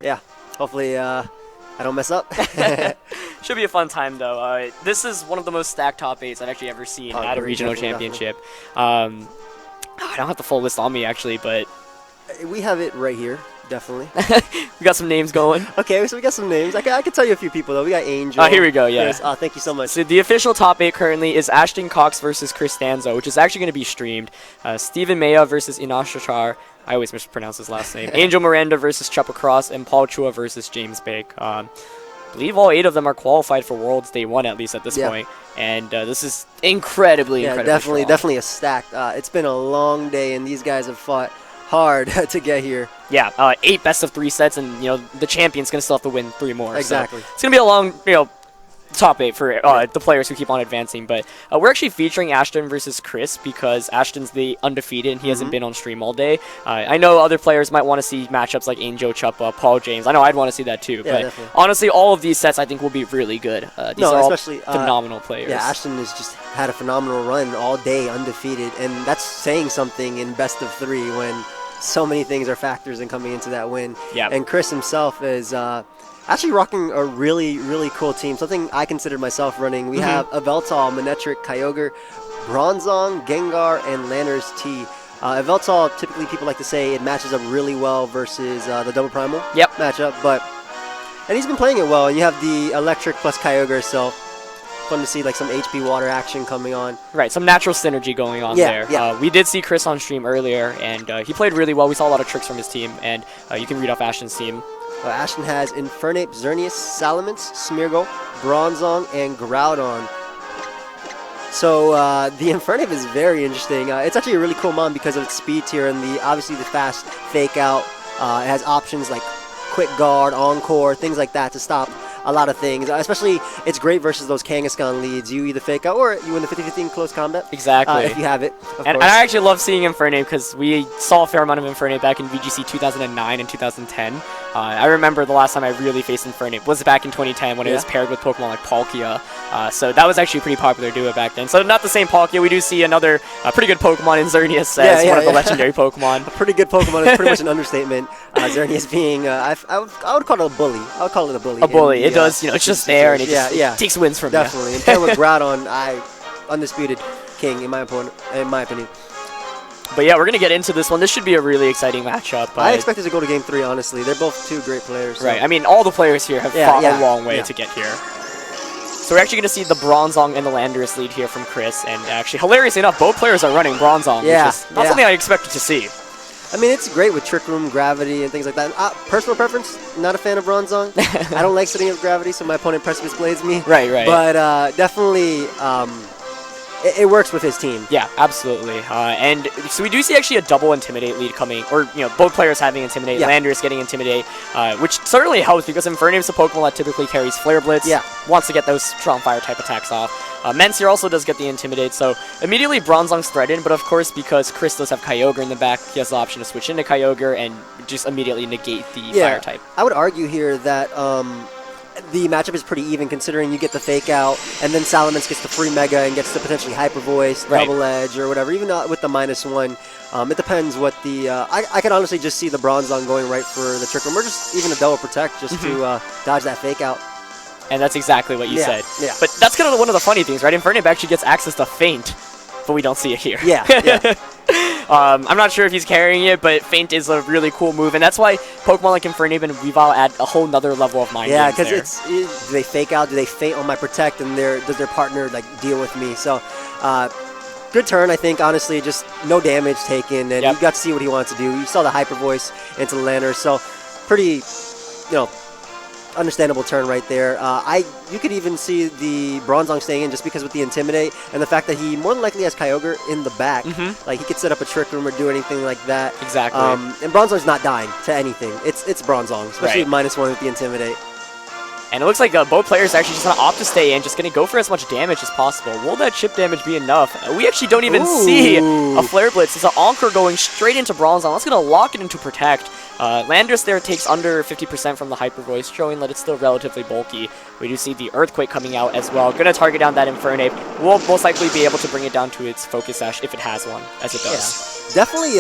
Yeah, hopefully I don't mess up. Should be a fun time, though. This is one of the most stacked top 8s I've actually ever seen at a regional championship. I don't have the full list on me, actually, but... We have it right here, definitely. We got some names going. Okay, so we got some names. I can tell you a few people, though. We got Angel. Here we go, yeah. Chris. Thank you so much. So the official top 8 currently is Ashton Cox versus Chris Danzo, which is actually going to be streamed. Stephen Maya versus Inashachar. I always mispronounce his last name. Angel Miranda versus Chupa Cross, and Paul Chua versus James Bake. I believe all 8 of them are qualified for Worlds Day 1 at least at this point. And this is incredibly definitely a stack. It's been a long day, and these guys have fought hard to get here. Yeah, 8 best-of-3 sets, and the champion's gonna still have to win 3 more. Exactly. So it's gonna be a long, top 8 for the players who keep on advancing. But we're actually featuring Ashton versus Chris because Ashton's the undefeated and he hasn't been on stream all day. I know other players might want to see matchups like Angel, Chupa, Paul James. I know I'd want to see that too. Yeah, but definitely. honestly, all of these sets I think will be really good. These are all phenomenal players. Yeah, Ashton has just had a phenomenal run all day undefeated, and that's saying something in best of 3 when so many things are factors in coming into that win. Yep. And Chris himself is actually rocking a really, really cool team, something I considered myself running. We have Aveltal, Manectric, Kyogre, Bronzong, Gengar, and Lanners T. Aveltal, typically people like to say it matches up really well versus the Double Primal matchup, and he's been playing it well. And you have the Electric plus Kyogre, so fun to see like some HP water action coming on. Right, some natural synergy going on there. Yeah. We did see Chris on stream earlier, and he played really well. We saw a lot of tricks from his team, and you can read off Ashton's team. Ashton has Infernape, Xerneas, Salamence, Smeargle, Bronzong, and Groudon. So the Infernape is very interesting. It's actually a really cool mon because of its speed tier and obviously the fast fake out. It has options like Quick Guard, Encore, things like that to stop a lot of things. Especially, it's great versus those Kangaskhan leads. You either fake out or you win the 50-50 in close combat. Exactly. If you have it, of and course. I actually love seeing Infernape because we saw a fair amount of Infernape back in VGC 2009 and 2010. I remember the last time I really faced Infernape was back in 2010 when it was paired with Pokemon like Palkia. So that was actually a pretty popular duo back then. So not the same Palkia. We do see another pretty good Pokemon in Xerneas as one of the legendary Pokemon. A pretty good Pokemon is pretty much an understatement. Xerneas being, I would call it a bully. I would call it a bully. A bully. It does, it's just there and it just takes wins from you. Definitely. And paired with Groudon, undisputed king in my opinion. But yeah, we're going to get into this one. This should be a really exciting matchup. I expect it to go to game 3, honestly. They're both 2 great players. So. Right. I mean, all the players here have fought a long way to get here. So we're actually going to see the Bronzong and the Landorus lead here from Chris. And actually, hilariously enough, both players are running Bronzong, which is not something I expected to see. I mean, it's great with Trick Room, Gravity, and things like that. Personal preference, not a fan of Bronzong. I don't like sitting with Gravity, so my opponent Precipice Blades me. Right. But definitely... it works with his team. Yeah, absolutely. And so we do see actually a double Intimidate lead coming, or both players having Intimidate, Landorus getting Intimidate, which certainly helps because Infernape is a Pokemon that typically carries Flare Blitz, wants to get those strong fire type attacks off. Mencier also does get the Intimidate, so immediately Bronzong's threatened, but of course because Chris does have Kyogre in the back, he has the option to switch into Kyogre and just immediately negate the fire type. I would argue here that the matchup is pretty even considering you get the fake out and then Salamence gets the free Mega and gets the potentially Hyper Voice, Double Edge or whatever, even with the -1. It depends what the... I can honestly just see the Bronzong going right for the Trick Room or just even a Double Protect just to dodge that fake out. And that's exactly what you said. Yeah. But that's kind of one of the funny things, right? Infernape actually gets access to Feint, but we don't see it here. Yeah. I'm not sure if he's carrying it, but Feint is a really cool move, and that's why Pokemon like Infernape and Weavile add a whole nother level of mind games there. Because do they fake out? Do they feint on my Protect, and does their partner like deal with me? So, good turn, I think. Honestly, just no damage taken, and you got to see what he wants to do. You saw the Hyper Voice into the Lanners, so pretty, understandable turn right there. You could even see the Bronzong staying in just because with the Intimidate and the fact that he more than likely has Kyogre in the back. Like he could set up a Trick Room or do anything like that. Exactly. And Bronzong's not dying to anything. It's Bronzong, especially -1 with the Intimidate. And it looks like both players actually just going to opt to stay in, just going to go for as much damage as possible. Will that chip damage be enough? We actually don't even see a Flare Blitz. It's an Encore going straight into Bronzong. That's going to lock it into Protect. Landorus there takes under 50% from the Hyper Voice, showing that it's still relatively bulky. We do see the Earthquake coming out as well. Going to target down that Infernape. We'll most likely be able to bring it down to its Focus Sash if it has one, as it does. Yeah. Definitely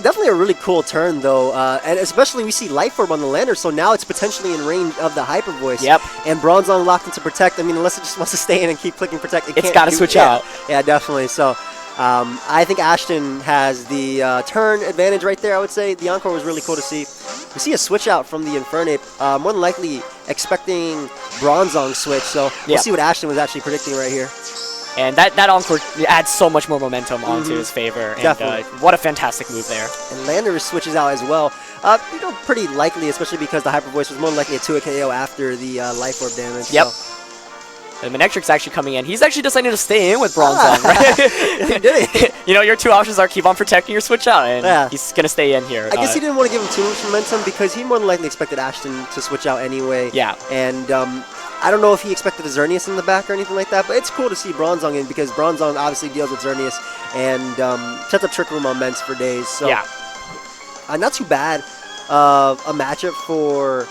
Definitely a really cool turn, though, and especially we see Life Orb on the lander, so now it's potentially in range of the Hyper Voice. Yep. And Bronzong locked into Protect. I mean, unless it just wants to stay in and keep clicking Protect, it's got to switch out. Yeah, definitely. So I think Ashton has the turn advantage right there, I would say. The Encore was really cool to see. We see a switch out from the Infernape, more than likely expecting Bronzong switch, so we'll see what Ashton was actually predicting right here. And that Encore adds so much more momentum onto his favor. And what a fantastic move there. And Lander switches out as well. Pretty likely, especially because the Hyper Voice was more than likely a 2-hit KO after the Life Orb damage. Yep. So. And Manectric's actually coming in. He's actually deciding to stay in with Bronzong, right? He did it. Your two options are keep on protecting or switch out, and he's going to stay in here. I guess he didn't want to give him too much momentum because he more than likely expected Ashton to switch out anyway. Yeah. And I don't know if he expected a Xerneas in the back or anything like that, but it's cool to see Bronzong in because Bronzong obviously deals with Xerneas and sets up Trick Room on Ments for days. So not too bad a matchup for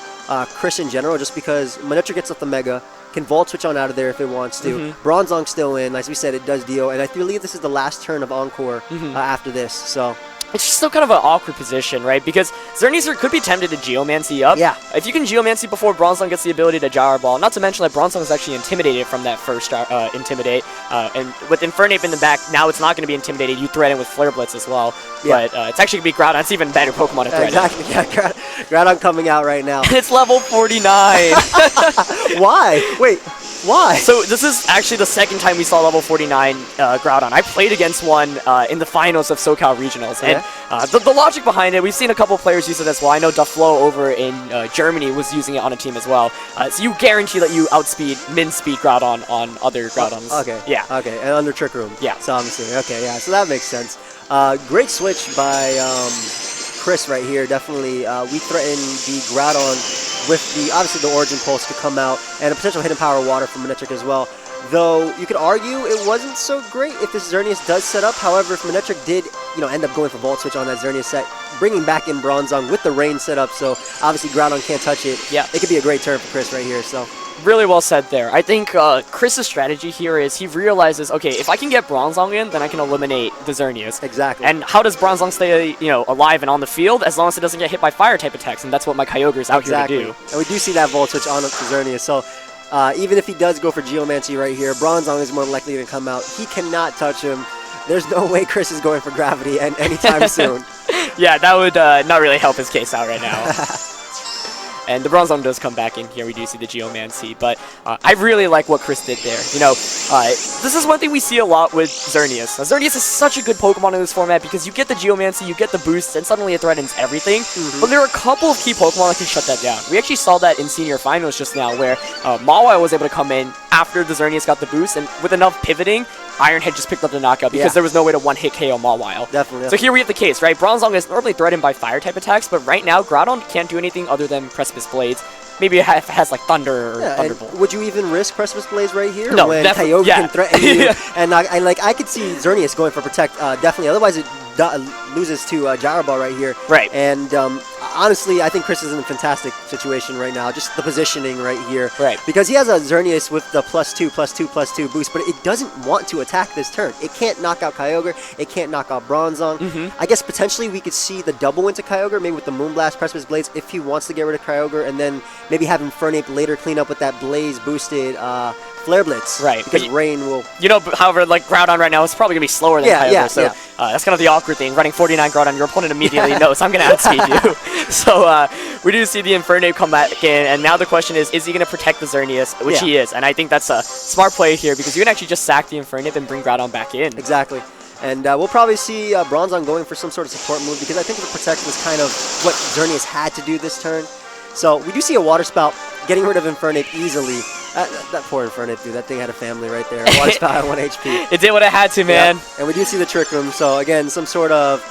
Chris in general, just because Manectric gets up the Mega, can Volt Switch on out of there if it wants to. Bronzong's still in. As we said, it does deal. And I believe this is the last turn of Encore after this. So it's just still kind of an awkward position, right? Because Xerneas could be tempted to Geomancy up. Yeah. If you can Geomancy before Bronzong gets the ability to Gyro Ball, not to mention that Bronzong is actually intimidated from that first Intimidate. And with Infernape in the back, now it's not going to be intimidated. You threaten with Flare Blitz as well. Yeah. But it's actually going to be Groudon. It's even better Pokemon to threaten. Exactly. Yeah, Groudon coming out right now. It's level 49. Why? Wait. Why? So this is actually the second time we saw level 49 Groudon. I played against one in the finals of SoCal Regionals. And the logic behind it, we've seen a couple of players use it as well. I know Dufflo over in Germany was using it on a team as well. So you guarantee that you outspeed, min-speed Groudon on other Groudons. Okay. Yeah. Okay, and under Trick Room. Yeah. So I'm assuming. Okay, yeah, so that makes sense. Great switch by Chris right here. Definitely, we threatened the Groudon with obviously the Origin Pulse could come out, and a potential Hidden Power Water from Manectric as well. Though you could argue it wasn't so great if this Xerneas does set up. However, if Manectric did, end up going for Volt Switch on that Xerneas set, bringing back in Bronzong with the Rain set up, so obviously Groudon can't touch it. Yeah, it could be a great turn for Chris right here. So really well said there. I think Chris's strategy here is he realizes, okay, if I can get Bronzong in, then I can eliminate the Xerneas. Exactly. And how does Bronzong stay, alive and on the field as long as it doesn't get hit by fire type attacks? And that's what my Kyogre is out here to do. And we do see that Volt Switch on up to Xerneas. So even if he does go for Geomancy right here, Bronzong is more likely to come out. He cannot touch him. There's no way Chris is going for Gravity anytime soon. Yeah, that would not really help his case out right now. And the Bronzong does come back in here. We do see the Geomancy, but I really like what Chris did there. This is one thing we see a lot with Xerneas. Xerneas is such a good Pokemon in this format because you get the Geomancy, you get the boosts, and suddenly it threatens everything. But there are a couple of key Pokemon that can shut that down. We actually saw that in Senior Finals just now, where Mawile was able to come in after the Xerneas got the boost, and with enough pivoting, Ironhead just picked up the knockout because there was no way to one-hit KO Mawile. Definitely. So here we have the case, right? Bronzong is normally threatened by fire-type attacks, but right now, Groudon can't do anything other than Precipice Blades. Maybe it has like Thunder or Thunderbolt. Would you even risk Precipice Blades right here? No, when Kyogre can threaten you? And I could see Xerneas going for Protect, definitely. Otherwise, it loses to Gyro Ball right here. Right. And honestly, I think Chris is in a fantastic situation right now. Just the positioning right here. Right. Because he has a Xerneas with the +2/+2/+2 boost, but it doesn't want to attack this turn. It can't knock out Kyogre. It can't knock out Bronzong. I guess potentially we could see the double into Kyogre, maybe with the Moonblast, Precipice Blades, if he wants to get rid of Kyogre, and then maybe have Infernape later clean up with that Blaze boosted Flare Blitz. Right. Because Rain will... however, like Groudon right now is probably going to be slower than Kyogre, that's kind of the awkward thing. Running 49 Groudon, your opponent immediately knows I'm going to outspeed you. So we do see the Infernape come back in, and now the question is he going to protect the Xerneas, which he is, and I think that's a smart play here because you can actually just sack the Infernape and bring Groudon back in. Exactly. And we'll probably see Bronzong going for some sort of support move because I think the Protect was kind of what Xerneas had to do this turn. So we do see a Water Spout getting rid of Infernape easily. That poor Infernape, dude. That thing had a family right there. Water Spout at 1 HP. It did what it had to, man. Yep. And we do see the Trick Room. So again, some sort of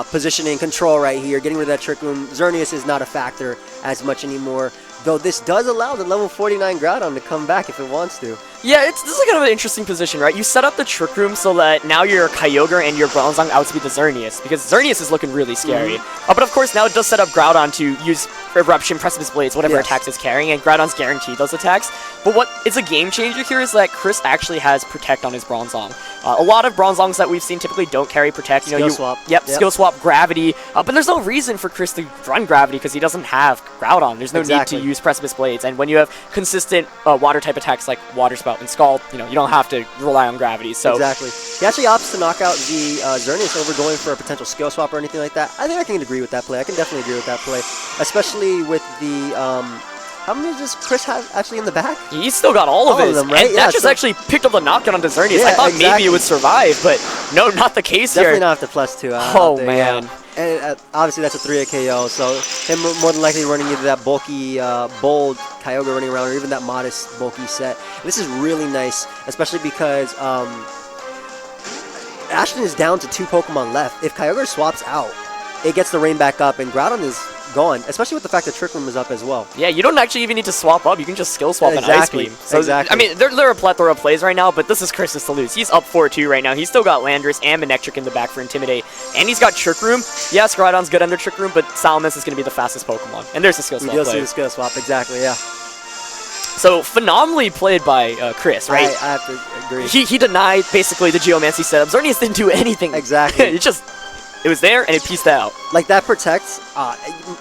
positioning control right here. Getting rid of that Trick Room. Xerneas is not a factor as much anymore. Though this does allow the level 49 Groudon to come back if it wants to. Yeah, this is kind of an interesting position, right? You set up the Trick Room so that now your Kyogre and your Bronzong outspeed the Xerneas, because Xerneas is looking really scary. But of course, now it does set up Groudon to use Eruption, Precipice Blades, whatever Yes. attacks it's carrying, and Groudon's guaranteed those attacks. But what is a game changer here is that Chris actually has Protect on his Bronzong. A lot of Bronzongs that we've seen typically don't carry Protect. Skill swap. Yep, skill swap, Gravity. But there's no reason for Chris to run Gravity because he doesn't have Groudon. There's no need to use Precipice Blades. And when you have consistent water-type attacks like Water Spout and Scald, you don't have to rely on Gravity. So exactly. He actually opts to knock out the Xerneas over going for a potential skill swap or anything like that. I think I can agree with that play. I can definitely agree with that play. Especially with the, how many does Chris have actually in the back? He's still got all of his. them, right? And that just actually picked up the knockdown onto Xerneas. Yeah, I thought maybe it would survive, but no, not the case Definitely here. not after +2. Oh, man. Yeah. And obviously that's a 3-hit KO, so him more than likely running into that bulky, bold Kyogre running around, or even that modest, bulky set. And this is really nice, especially because Ashton is down to 2 Pokemon left. If Kyogre swaps out, it gets the rain back up, and Groudon is gone, especially with the fact that Trick Room is up as well. Yeah, you don't actually even need to swap up. You can just skill swap an Ice Beam. So, exactly. I mean, there are a plethora of plays right now, but this is Chris's to lose. He's up 4-2 right now. He's still got Landorus and Manectric in the back for Intimidate, and he's got Trick Room. Yes, Groudon's good under Trick Room, but Salamence is going to be the fastest Pokemon. And there's the skill swap We do play. see the skill swap, exactly, yeah. So, phenomenally played by Chris, right? I have to agree. He denied, basically, the Geomancy setup. Xerneas didn't do anything. Exactly. It was there, and it pieced out. Like, that Protect,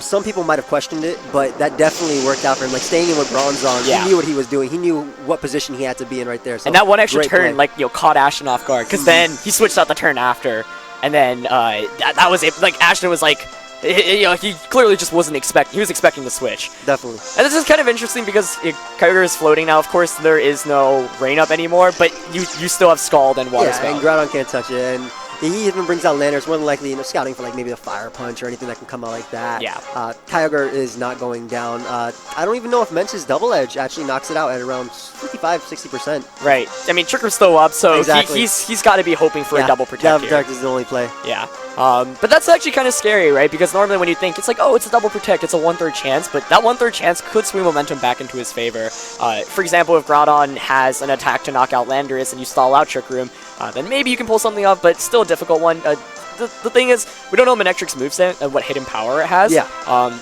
some people might have questioned it, but that definitely worked out for him. Like, staying in with Bronzong, he knew what he was doing. He knew what position he had to be in right there. So and that one extra turn, play. caught Ashton off guard, because then he switched out the turn after, and then that was it. Like, Ashton was like, he clearly just wasn't expecting. He was expecting the switch. Definitely. And this is kind of interesting because Kyogre is floating now. Of course, there is no rain up anymore, but you still have Scald and Water Spout. And Groudon can't touch it. And he even brings out Landorus, more than likely, scouting for like maybe the Fire Punch or anything that can come out like that. Yeah. Kyogre is not going down. I don't even know if Mench's Double Edge actually knocks it out at around 55–60%. Right. I mean, Trick Room's still up, so Exactly. he's got to be hoping for a double protect Double here. protect is the only play. Yeah. But that's actually kind of scary, right? Because normally when you think, it's like, oh, it's a double protect, it's a 1/3 chance, but that 1/3 chance could swing momentum back into his favor. For example, if Groudon has an attack to knock out Landorus and you stall out Trick Room, then maybe you can pull something off, but still a difficult one. The thing is, we don't know Manectric's moveset and what hidden power it has. Yeah.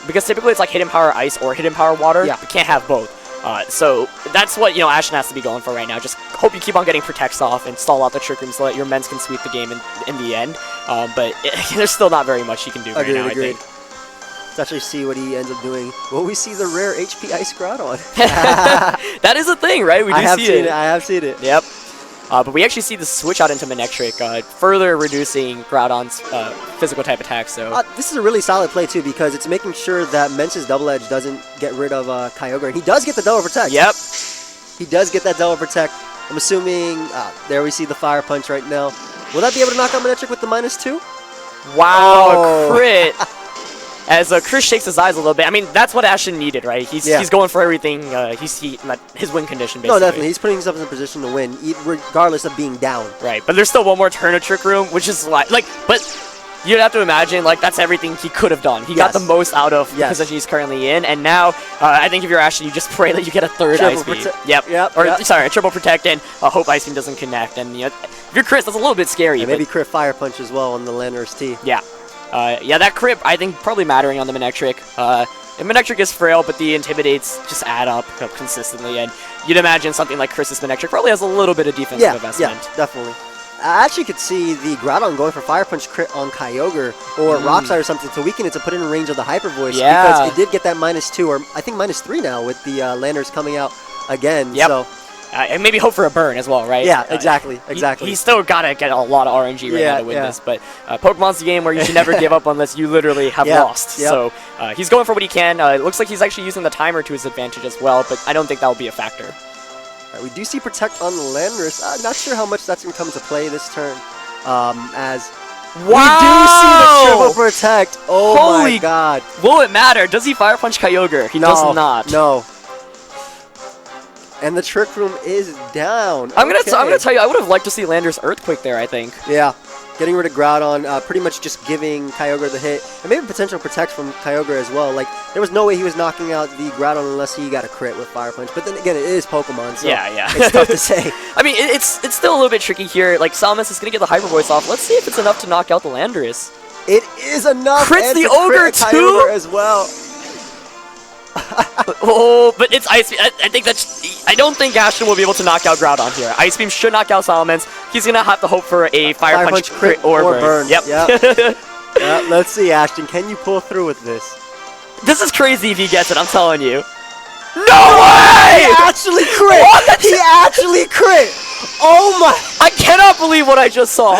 Because typically it's like hidden power ice or hidden power water. Yeah. We can't have both. So that's what Ashton has to be going for right now. Just hope you keep on getting protects off and stall out the Trick Room so that your Mens can sweep the game in the end. But there's still not very much he can do right now, I think. Let's actually see what he ends up doing. Will we see the rare HP Ice Groudon? That is a thing, right? We do see it. I have seen it. Yep. But we actually see the switch out into Manectric, further reducing Groudon's physical type attacks. So this is a really solid play too, because it's making sure that Mench's Double Edge doesn't get rid of Kyogre, and he does get the Double Protect. Yep. He does get that Double Protect. I'm assuming there we see the Fire Punch right now. Will that be able to knock out Manectric with the -2? Wow, crit. As Chris shakes his eyes a little bit. I mean, that's what Ashton needed, right? He's going for everything. His win condition, basically. No, definitely. He's putting himself in a position to win, regardless of being down. Right, but there's still one more turn of Trick Room, which is but you'd have to imagine, that's everything he could have done. He got the most out of the position he's currently in, and now, I think if you're Ashton, you just pray that you get a third Ice Beam. Sorry, a triple protect, and hope Ice Beam doesn't connect. And if you're Chris, that's a little bit scary. And maybe crit Fire Punch as well on the Landorus T. Yeah. That crit, I think, probably mattering on the Manectric. And Manectric is frail, but the Intimidates just add up consistently, and you'd imagine something like Chris's Manectric probably has a little bit of defensive investment. Yeah, definitely. I actually could see the Groudon going for Fire Punch crit on Kyogre or Rock Slide or something to weaken it to put it in range of the Hyper Voice. Yeah. Because it did get that -2, or I think -3 now with the Landorus coming out again. Yep. So. And maybe hope for a burn as well, right? Yeah, exactly. He's still got to get a lot of RNG right now to win this. But Pokemon's the game where you should never give up unless you literally have lost. Yep. So he's going for what he can. It looks like he's actually using the timer to his advantage as well, but I don't think that will be a factor. We do see Protect on the Landorus. Not sure how much that's going to come into play this turn. As we do see the triple Protect. Oh my god. Will it matter? Does he Fire Punch Kyogre? He does not. No. And the Trick Room is down. I'm gonna tell you, I would have liked to see Landorus Earthquake there, I think. Yeah. Getting rid of Groudon, pretty much just giving Kyogre the hit. And maybe potential Protect from Kyogre as well. Like, there was no way he was knocking out the Groudon unless he got a crit with Fire Punch. But then again, it is Pokemon, so it's tough to say. I mean, it's still a little bit tricky here. Like, Salamence is going to get the Hyper Voice off. Let's see if it's enough to knock out the Landorus. It is enough. Crits and the to Ogre crit too? Kyogre as well. Oh, but it's Ice Beam. I think that's. I don't think Ashton will be able to knock out Groudon here. Ice Beam should knock out Salamence. He's gonna have to hope for a Fire Punch crit or burn. Yep. Let's see, Ashton. Can you pull through with this? This is crazy if he gets it. I'm telling you. No way! He actually crit! What? He actually crit! Oh my! I cannot believe what I just saw.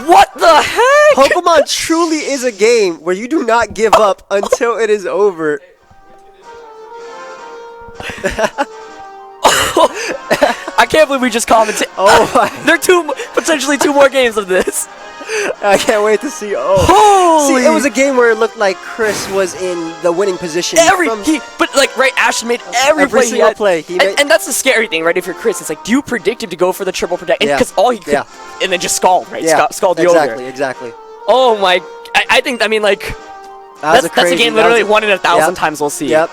What the heck? Pokemon truly is a game where you do not give up until it is over. I can't believe we just commented. Oh my! There are potentially two more games of this. I can't wait to see. Holy! See, it was a game where it looked like Chris was in the winning position. But like, right, Ashton made every single play. And that's the scary thing, right? If you're Chris, it's like, do you predict him to go for the triple protect? Because all he could, and then just scald, right? Yeah, scald the ogre. Exactly. Oh my! I mean, like, that's a game literally 1 in 1,000 times we'll see. Yep.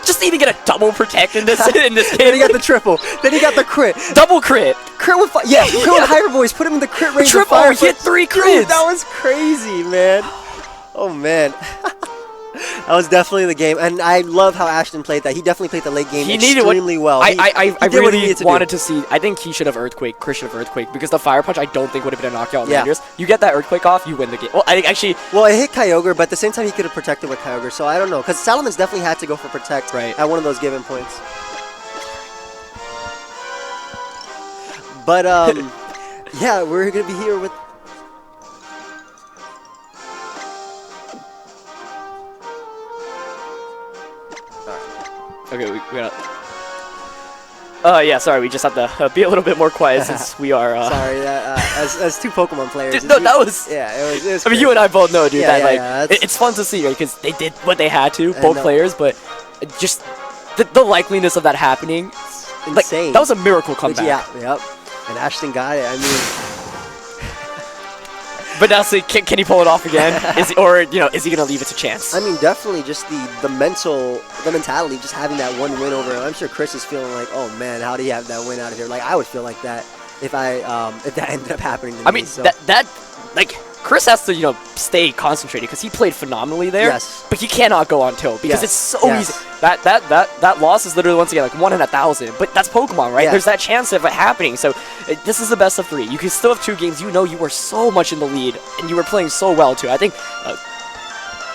Just even get a double protect in this game. Then he got the triple. Then he got the crit. Double crit. Crit with crit with Hyper Voice. Put him in the crit range. Triple. He hit 3 crits. Dude, that was crazy, man. Oh man. That was definitely the game, and I love how Ashton played that. He definitely played the late game extremely well. I really wanted to see. I think he should have Earthquake. Chris should have Earthquake because the Fire Punch I don't think would have been a knockout. Landers. You get that Earthquake off, you win the game. Well, I think actually. Well, it hit Kyogre, but at the same time he could have protected with Kyogre. So I don't know, because Salamence definitely had to go for protect at one of those given points. But yeah, we're gonna be here with. Okay, we got. Yeah, sorry, we just have to be a little bit more quiet since we are. Sorry, as two Pokemon players. Dude, no, that was. Yeah, it was. I mean, you and I both know, dude. Yeah, it's fun to see, right? Because they did what they had to, both players, but just the likeliness of that happening. Insane. Like, that was a miracle comeback. Yep. And Ashton got it. I mean. But now, see, can he pull it off again? Is he gonna leave it to chance? I mean, definitely just the mentality, just having that one win over him. I'm sure Chris is feeling like, oh man, how do you have that win out of here? Like I would feel like that if that ended up happening to me. I mean, so. that Chris has to stay concentrated because he played phenomenally there. Yes. But he cannot go on tilt because it's so easy. That loss is literally once again like 1 in 1,000. But that's Pokemon, right? Yeah. There's that chance of it happening. So this is the best of 3. You can still have 2 games. You know you were so much in the lead and you were playing so well too. I think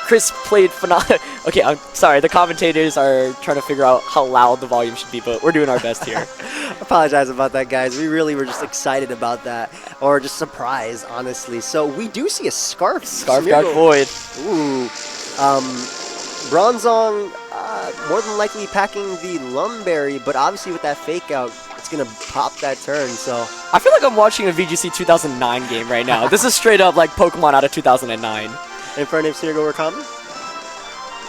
Chris played phenomenal. Okay, I'm sorry. The commentators are trying to figure out how loud the volume should be, but we're doing our best here. Apologize about that, guys. We really were just excited about that, or just surprised, honestly. So we do see a Scarf Dark Void. Ooh, Bronzong more than likely packing the Lumberry, but obviously with that fake out, it's gonna pop that turn. So I feel like I'm watching a VGC 2009 game right now. This is straight up like Pokemon out of 2009. Infernape, Smeargle were common?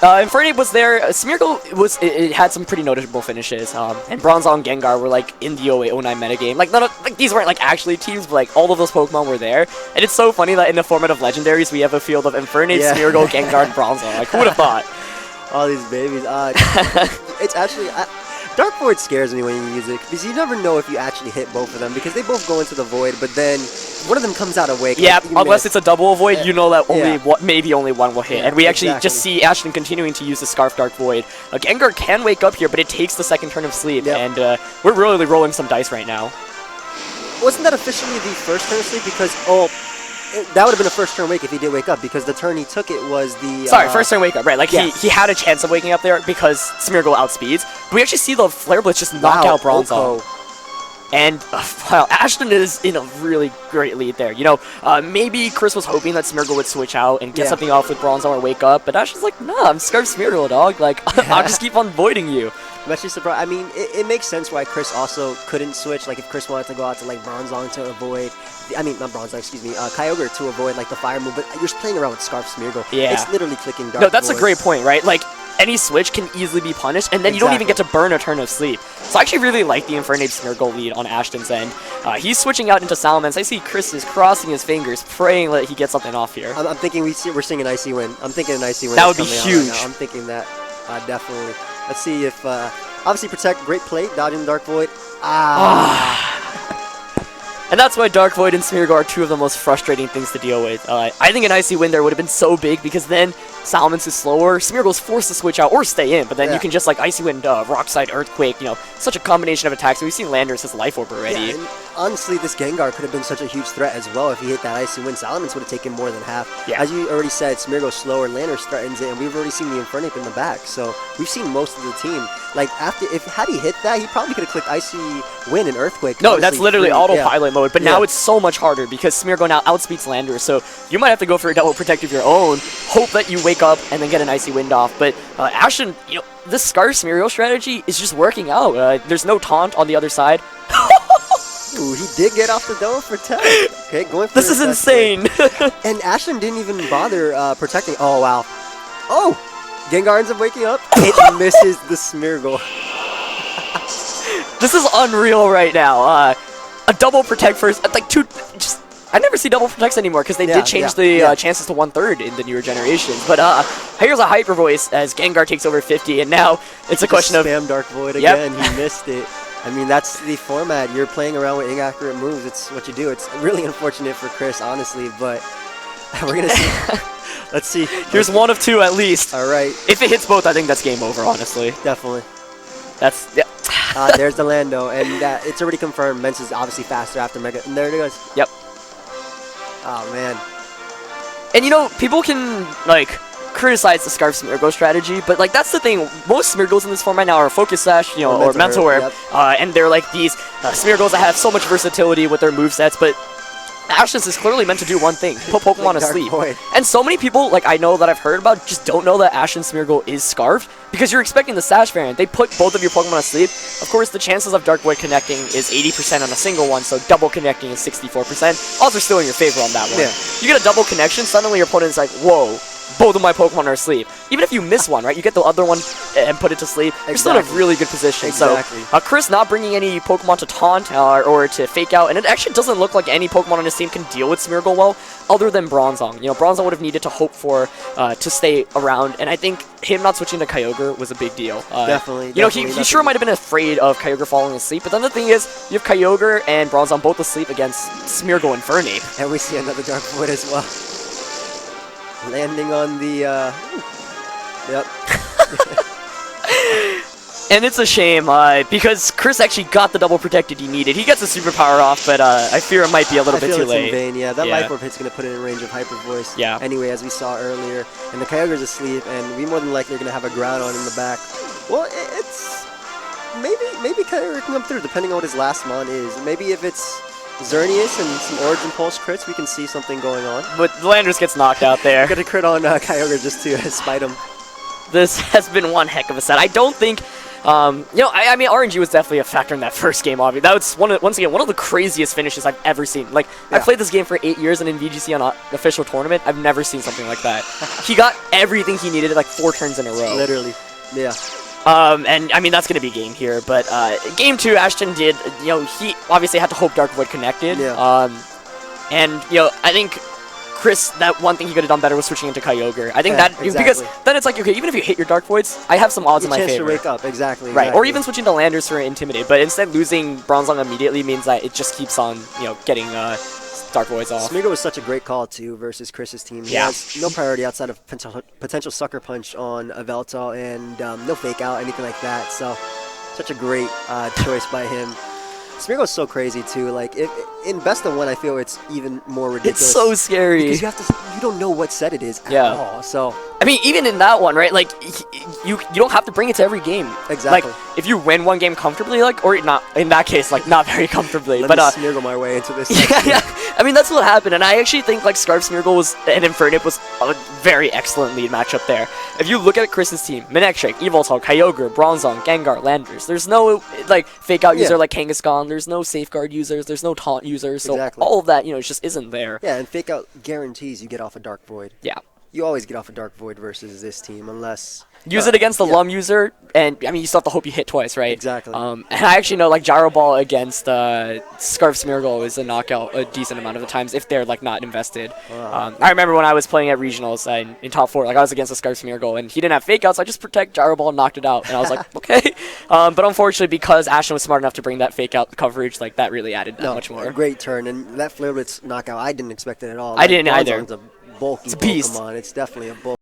Infernape was there. Smeargle it had some pretty noticeable finishes. And Bronzong and Gengar were like in the 08-09 metagame. Like these weren't like actually teams, but like all of those Pokemon were there. And it's so funny that in the format of legendaries we have a field of Infernape, Smeargle, Gengar, and Bronzong. Like who would have thought? All these babies. It's actually Dark Void scares me when you use it because you never know if you actually hit both of them because they both go into the void, but then one of them comes out awake. Yeah, unless it's a double avoid, you know that maybe only one will hit. And we actually just see Ashton continuing to use the Scarf Dark Void. Gengar can wake up here, but it takes the second turn of sleep, and we're really rolling some dice right now. Wasn't that officially the first turn of sleep? Because that would have been a first turn wake if he did wake up, because the turn he took it was the... Sorry, first turn wake up, right. Like, he had a chance of waking up there because Smeargle outspeeds. But we actually see the Flare Blitz just knock out Bronzong. And, wow, Ashton is in a really great lead there. You know, maybe Chris was hoping that Smeargle would switch out and get something off with Bronzong or wake up, but Ashton's like, nah, I'm Scarf Smeargle, dog. Like, I'll just keep on voiding you. I'm actually surprised. I mean, it makes sense why Chris also couldn't switch. Like, if Chris wanted to go out to, like, Bronzong to avoid... I mean, not Bronzong, excuse me. Kyogre to avoid, like, the fire move. But you're playing around with Scarf Smeargle. Yeah. It's literally clicking Dark No, that's Voice. A great point, right? Like, any switch can easily be punished, and then you don't even get to burn a turn of sleep. So I actually really like the Infernape Smeargle lead on Ashton's end. He's switching out into Salamence. I see Chris is crossing his fingers, praying that he gets something off here. I'm thinking we're seeing an Icy Win. I'm thinking an Icy Win. That would be huge. Right I'm thinking that, definitely. Let's see if... obviously, Protect, great play, dodging the Dark Void. And And that's why Dark Void and Smeargle are two of the most frustrating things to deal with. I think an Icy Wind there would have been so big because then Salamence is slower, Smeargle's forced to switch out or stay in, but then you can just like Icy Wind, Rock Slide, Earthquake, such a combination of attacks. We've seen Landorus his Life Orb already. Yeah, and honestly, this Gengar could have been such a huge threat as well if he hit that Icy Wind. Salamence would have taken more than half. Yeah. As you already said, Smeargle's slower, Landorus threatens it, and we've already seen the Infernape in the back, so we've seen most of the team. Like, had he hit that, he probably could have clicked Icy Wind and Earthquake. No, that's literally autopilot mode, but now Yeah. it's so much harder because Smeargle now outspeeds Landorus, so you might have to go for a double protect of your own, hope that you wake up and then get an Icy Wind off. But Ashton, this Scarf Smeargle strategy is just working out. There's no taunt on the other side. Ooh, he did get off the double protect. Okay, going for This is insane. And Ashton didn't even bother protecting. Oh, wow. Oh! Gengar ends up waking up. It misses the Smeargle. This is unreal right now. A double protect first, like I never see double protects anymore because they did change the chances to 1/3 in the newer generations. But here's a Hyper Voice as Gengar takes over 50, and now it's a question of spam Dark Void again. He missed it. I mean, that's the format. You're playing around with inaccurate moves. It's what you do. It's really unfortunate for Chris, honestly, but we're gonna see. Let's see. Here's one of two at least. All right. If it hits both, I think that's game over. Honestly. Definitely. That's there's the Lando, and it's already confirmed. Mence is obviously faster after Mega, and there it goes. Yep. Oh man. And people can like criticize the Scarf Smeargle strategy, but like that's the thing. Most Smeargles in this format now are Focus Sash, or Mental Orb, and they're like these Smeargles that have so much versatility with their movesets, but Ashton's is clearly meant to do one thing, put Pokemon to sleep. And so many people, like I know that I've heard about, just don't know that Ashton Smeargle is Scarfed, because you're expecting the Sash variant. They put both of your Pokemon to sleep. Of course, the chances of Dark Void connecting is 80% on a single one, so double connecting is 64%. Odds are still in your favor on that one. Yeah. You get a double connection, suddenly your opponent's like, whoa, both of my Pokemon are asleep. Even if you miss one, right, you get the other one and put it to sleep, you're still in a really good position. Exactly. So Chris not bringing any Pokemon to taunt or to fake out, and it actually doesn't look like any Pokemon on his team can deal with Smeargle well, other than Bronzong. Bronzong would have needed to hope for to stay around, and I think him not switching to Kyogre was a big deal. Definitely. He sure might have been afraid of Kyogre falling asleep, but then the thing is, you have Kyogre and Bronzong both asleep against Smeargle and Infernape. And we see another Dark Void as well. Landing on the, yep. And it's a shame, because Chris actually got the double protected he needed. He gets the superpower off, but I fear it might be a little bit too late. In vain, yeah. That Life Orb hit's going to put it in range of Hyper Voice. Yeah. Anyway, as we saw earlier, and the Kyogre's asleep, and we more than likely are going to have a Groudon in the back. Well, it's... Maybe Kyogre can come through, depending on what his last mon is. Maybe if it's Xerneas and some Origin Pulse crits, we can see something going on. But Landorus gets knocked out there. Got a crit on Kyogre just to spite him. This has been one heck of a set. I don't think... I mean, RNG was definitely a factor in that first game, obviously. That was, once again, one of the craziest finishes I've ever seen. Like, I played this game for 8 years, and in VGC on an official tournament, I've never seen something like that. He got everything he needed, like, 4 turns in a row. Literally, yeah. And, I mean, that's going to be game here, but game 2, Ashton did, he obviously had to hope Dark Void connected. Yeah. And, I think Chris, that one thing he could have done better was switching into Kyogre. I think because then it's like, okay, even if you hit your Dark Voids, I have some odds in my favor. Chance to wake up, exactly. Right, or even switching to Landorus for Intimidate, but instead losing Bronzong immediately means that it just keeps on, getting Dark Voids off. Smeargle was such a great call, too, versus Chris's team. He has no priority outside of potential Sucker Punch on Veltal and no Fake Out, anything like that, so such a great choice by him. Smeargle's so crazy too. Like in best of one, I feel it's even more ridiculous. It's so scary because you don't know what set it is at all. So I mean, even in that one, right? Like you don't have to bring it to every game. Exactly. Like if you win one game comfortably, like or not in that case, like not very comfortably. Let me Smeargle my way into this. Yeah. I mean that's what happened, and I actually think like Scarf Smeargle and Infernape was a very excellent lead matchup there. If you look at Chris's team, Manectric, Yveltal, Kyogre, Bronzong, Gengar, Landorus, there's no like fake out user like Kangaskhan. There's no safeguard users. There's no taunt users. So all of that, it just isn't there. Yeah, and fake out guarantees you get off a Dark Void. Yeah. You always get off a Dark Void versus this team unless... Use it against the Lum user, and I mean, you still have to hope you hit twice, right? Exactly. And I actually know, like, Gyro Ball against Scarf Smeargle is a knockout a decent amount of the times if they're, like, not invested. Wow. I remember when I was playing at regionals in top 4, like, I was against a Scarf Smeargle, and he didn't have fake outs, so I just protect Gyro Ball and knocked it out. And I was like, okay. But unfortunately, because Ashton was smart enough to bring that fake out coverage, like, that really added that much more. Great turn, and that Flare Blitz knockout, I didn't expect it at all. I didn't either. Bulky it's a beast. Pokemon. It's definitely a bulky